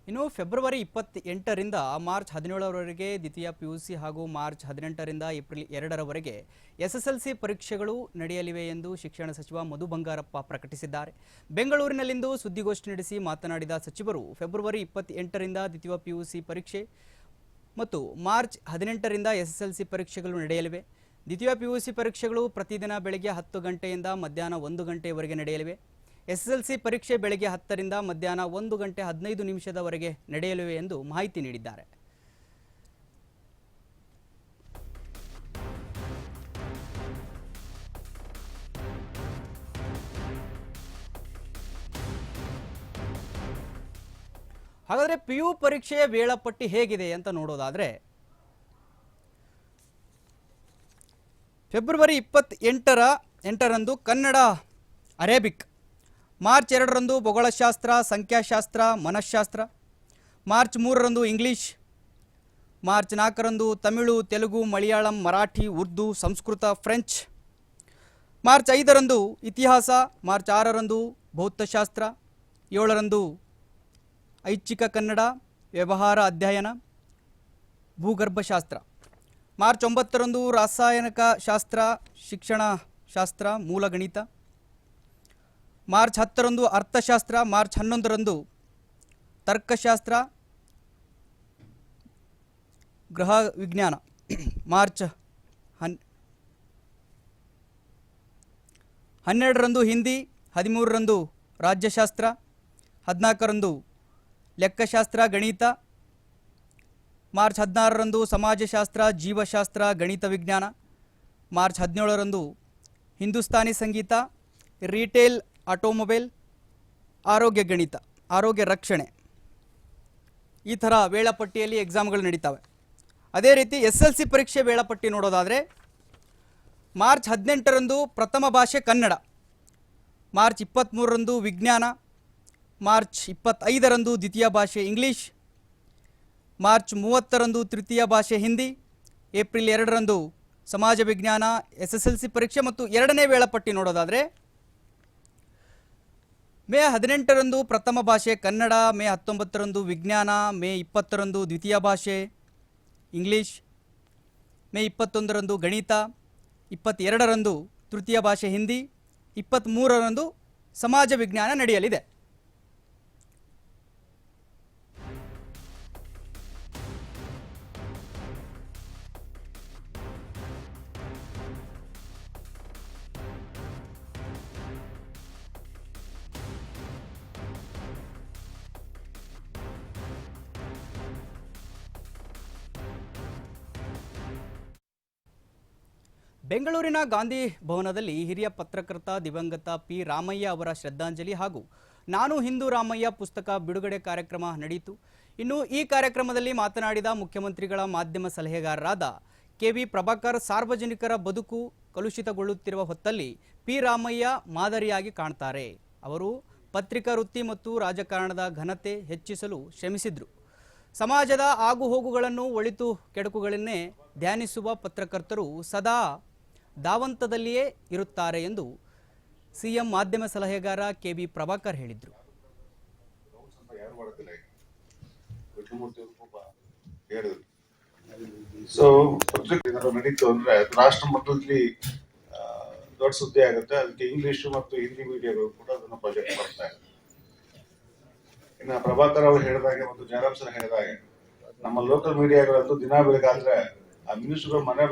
ಇನ್ನು February 28ರಿಂದ March 17ರವರೆಗೆ ದ್ವಿತೀಯ PUC ಹಾಗೂ ಮಾರ್ಚ್ 18ರಿಂದ ಏಪ್ರಿಲ್ 2ರವರೆಗೆ ಎಸ್ಎಸ್ಎಲ್ಸಿ ಪರೀಕ್ಷೆಗಳು ನಡೆಯಲಿವೆ ಎಂದು ಶಿಕ್ಷಣ ಸಚಿವ ಮಧು ಬಂಗಾರಪ್ಪ ಪ್ರಕಟಿಸಿದ್ದಾರೆ. ಬೆಂಗಳೂರಿನಲ್ಲಿಂದು ಸುದ್ದಿಗೋಷ್ಠಿ ನಡೆಸಿ ಮಾತನಾಡಿದ ಸಚಿವರು ಫೆಬ್ರವರಿ 28ರಿಂದ ದ್ವಿತೀಯ ಪಿಯುಸಿ ಪರೀಕ್ಷೆ ಮತ್ತು ಮಾರ್ಚ್ 18ರಿಂದ ಎಸ್ಎಸ್ಎಲ್ಸಿ ಪರೀಕ್ಷೆಗಳು ನಡೆಯಲಿವೆ. ದ್ವಿತೀಯ ಪಿಯುಸಿ ಪರೀಕ್ಷೆಗಳು ಪ್ರತಿದಿನ ಬೆಳಗ್ಗೆ 10 ಗಂಟೆಯಿಂದ ಮಧ್ಯಾಹ್ನ 1 ಗಂಟೆಯವರೆಗೆ ನಡೆಯಲಿವೆ. ಎಸ್ಎಸ್ಎಲ್ಸಿ ಪರೀಕ್ಷೆ ಬೆಳಗ್ಗೆ 10ರಿಂದ ಮಧ್ಯಾಹ್ನ 1 ಗಂಟೆ 15 ನಿಮಿಷದವರೆಗೆ ನಡೆಯಲಿವೆ ಎಂದು ಮಾಹಿತಿ ನೀಡಿದ್ದಾರೆ. ಹಾಗಾದರೆ ಪಿಯು ಪರೀಕ್ಷೆಯ ವೇಳಾಪಟ್ಟಿ ಹೇಗಿದೆ ಅಂತ ನೋಡೋದಾದರೆ ಫೆಬ್ರವರಿ 28ರಂದು ಕನ್ನಡ ಅರೇಬಿಕ್, ಮಾರ್ಚ್ 2ರಂದು ಭೂಗೋಳಶಾಸ್ತ್ರ, ಸಂಖ್ಯಾಶಾಸ್ತ್ರ, ಮನಃಶಾಸ್ತ್ರ, ಮಾರ್ಚ್ 3ರಂದು ಇಂಗ್ಲೀಷ್, ಮಾರ್ಚ್ 4ರಂದು ತಮಿಳು, ತೆಲುಗು, ಮಲಯಾಳಂ, ಮರಾಠಿ, ಉರ್ದು, ಸಂಸ್ಕೃತ, ಫ್ರೆಂಚ್, ಮಾರ್ಚ್ 5ರಂದು ಇತಿಹಾಸ, ಮಾರ್ಚ್ 6ರಂದು ಭೌತಶಾಸ್ತ್ರ, 7ರಂದು ಐಚ್ಛಿಕ ಕನ್ನಡ, ವ್ಯವಹಾರ ಅಧ್ಯಯನ, ಭೂಗರ್ಭಶಾಸ್ತ್ರ, ಮಾರ್ಚ್ 9ರಂದು ರಾಸಾಯನಿಕ ಶಾಸ್ತ್ರ, ಶಿಕ್ಷಣ ಶಾಸ್ತ್ರ, ಮೂಲಗಣಿತ, ಮಾರ್ಚ್ 10ರಂದು ಅರ್ಥಶಾಸ್ತ್ರ, ಮಾರ್ಚ್ 11ರಂದು ತರ್ಕಶಾಸ್ತ್ರ, ಗೃಹ ವಿಜ್ಞಾನ, ಮಾರ್ಚ್ 12ರಂದು ಹಿಂದಿ, 13ರಂದು ರಾಜ್ಯಶಾಸ್ತ್ರ, 14ರಂದು ಲೆಕ್ಕಶಾಸ್ತ್ರ, ಗಣಿತ, ಮಾರ್ಚ್ 16ರಂದು ಸಮಾಜಶಾಸ್ತ್ರ, ಜೀವಶಾಸ್ತ್ರ, ಗಣಿತ ವಿಜ್ಞಾನ, ಮಾರ್ಚ್ 17ರಂದು ಹಿಂದೂಸ್ತಾನಿ ಸಂಗೀತ, ರಿಟೇಲ್, ಆಟೋಮೊಬೈಲ್, ಆರೋಗ್ಯ ಗಣಿತ, ಆರೋಗ್ಯ ರಕ್ಷಣೆ, ಈ ಥರ ವೇಳಾಪಟ್ಟಿಯಲ್ಲಿ ಎಕ್ಸಾಮ್ಗಳು ನಡೀತವೆ. ಅದೇ ರೀತಿ SLC ಪರೀಕ್ಷೆ ವೇಳಾಪಟ್ಟಿ ನೋಡೋದಾದರೆ ಮಾರ್ಚ್ 18ರಂದು ಪ್ರಥಮ ಭಾಷೆ ಕನ್ನಡ, ಮಾರ್ಚ್ 23ರಂದು ವಿಜ್ಞಾನ, ಮಾರ್ಚ್ 25ರಂದು ದ್ವಿತೀಯ ಭಾಷೆ ಇಂಗ್ಲೀಷ್, ಮಾರ್ಚ್ 30ರಂದು ತೃತೀಯ ಭಾಷೆ ಹಿಂದಿ, ಏಪ್ರಿಲ್ 2ರಂದು ಸಮಾಜ ವಿಜ್ಞಾನ SSLC ಪರೀಕ್ಷೆ. ಮತ್ತು ಎರಡನೇ ವೇಳಾಪಟ್ಟಿ ನೋಡೋದಾದರೆ ಮೇ 18ರಂದು ಪ್ರಥಮ ಭಾಷೆ ಕನ್ನಡ, ಮೇ 19ರಂದು ವಿಜ್ಞಾನ, ಮೇ 20ರಂದು ದ್ವಿತೀಯ ಭಾಷೆ ಇಂಗ್ಲೀಷ್, ಮೇ 21ರಂದು ಗಣಿತ, 22ರಂದು ತೃತೀಯ ಭಾಷೆ ಹಿಂದಿ, 23ರಂದು ಸಮಾಜ ವಿಜ್ಞಾನ ನಡೆಯಲಿದೆ. ಬೆಂಗಳೂರಿನ ಗಾಂಧಿ ಭವನದಲ್ಲಿ ಹಿರಿಯ ಪತ್ರಕರ್ತ ದಿವಂಗತ ಪಿ ರಾಮಯ್ಯ ಅವರ ಶ್ರದ್ಧಾಂಜಲಿ ಹಾಗೂ ನಾನು ಹಿಂದೂ ರಾಮಯ್ಯ ಪುಸ್ತಕ ಬಿಡುಗಡೆ ಕಾರ್ಯಕ್ರಮ ನಡೆಯಿತು. ಇನ್ನು ಈ ಕಾರ್ಯಕ್ರಮದಲ್ಲಿ ಮಾತನಾಡಿದ ಮುಖ್ಯಮಂತ್ರಿಗಳ ಮಾಧ್ಯಮ ಸಲಹೆಗಾರರಾದ KV ಪ್ರಭಾಕರ್, ಸಾರ್ವಜನಿಕರ ಬದುಕು ಕಲುಷಿತಗೊಳ್ಳುತ್ತಿರುವ ಹೊತ್ತಲ್ಲಿ ಪಿ ರಾಮಯ್ಯ ಮಾದರಿಯಾಗಿ ಕಾಣ್ತಾರೆ. ಅವರು ಪತ್ರಿಕಾ ವೃತ್ತಿ ಮತ್ತು ರಾಜಕಾರಣದ ಘನತೆ ಹೆಚ್ಚಿಸಲು ಶ್ರಮಿಸಿದ್ರು. ಸಮಾಜದ ಆಗುಹೋಗುಗಳನ್ನು, ಒಳಿತು ಕೆಡುಕುಗಳನ್ನೇ ಧ್ಯಾನಿಸುವ ಪತ್ರಕರ್ತರು ಸದಾ ಧಾವಂತದಲ್ಲಿಯೇ ಇರುತ್ತಾರೆ ಎಂದು ಸಿಎಂ ಮಾಧ್ಯಮ ಸಲಹೆಗಾರ KV ಪ್ರಭಾಕರ್ ಹೇಳಿದರು. ನಡೀತು ಅಂದ್ರೆ ರಾಷ್ಟ್ರ ಮಟ್ಟದಲ್ಲಿ ದೊಡ್ಡ ಸುದ್ದಿ ಆಗುತ್ತೆ. ಅದಕ್ಕೆ ಇಂಗ್ಲಿಷ್ ಮತ್ತು ಹಿಂದಿ ಮೀಡಿಯಾಗಳು ಕೂಡ ಅದನ್ನ ಪ್ರಾಜೆಕ್ಟ್ ಮಾಡ್ತಾ ಇದೆ. ಇನ್ನು ಪ್ರಭಾಕರ್ ಅವರು ಹೇಳಿದಾಗೆ ಮತ್ತು ಜಯರಾಮ್ ಸರ್ ಹೇಳಿದಾಗೆ ನಮ್ಮ ಲೋಕಲ್ ಮೀಡಿಯಾಗಳಂತೂ ದಿನ ಬೆಳಗಾದ್ರೆ ಆ ನ್ಯೂಸ್ಗಳು ಮನೆ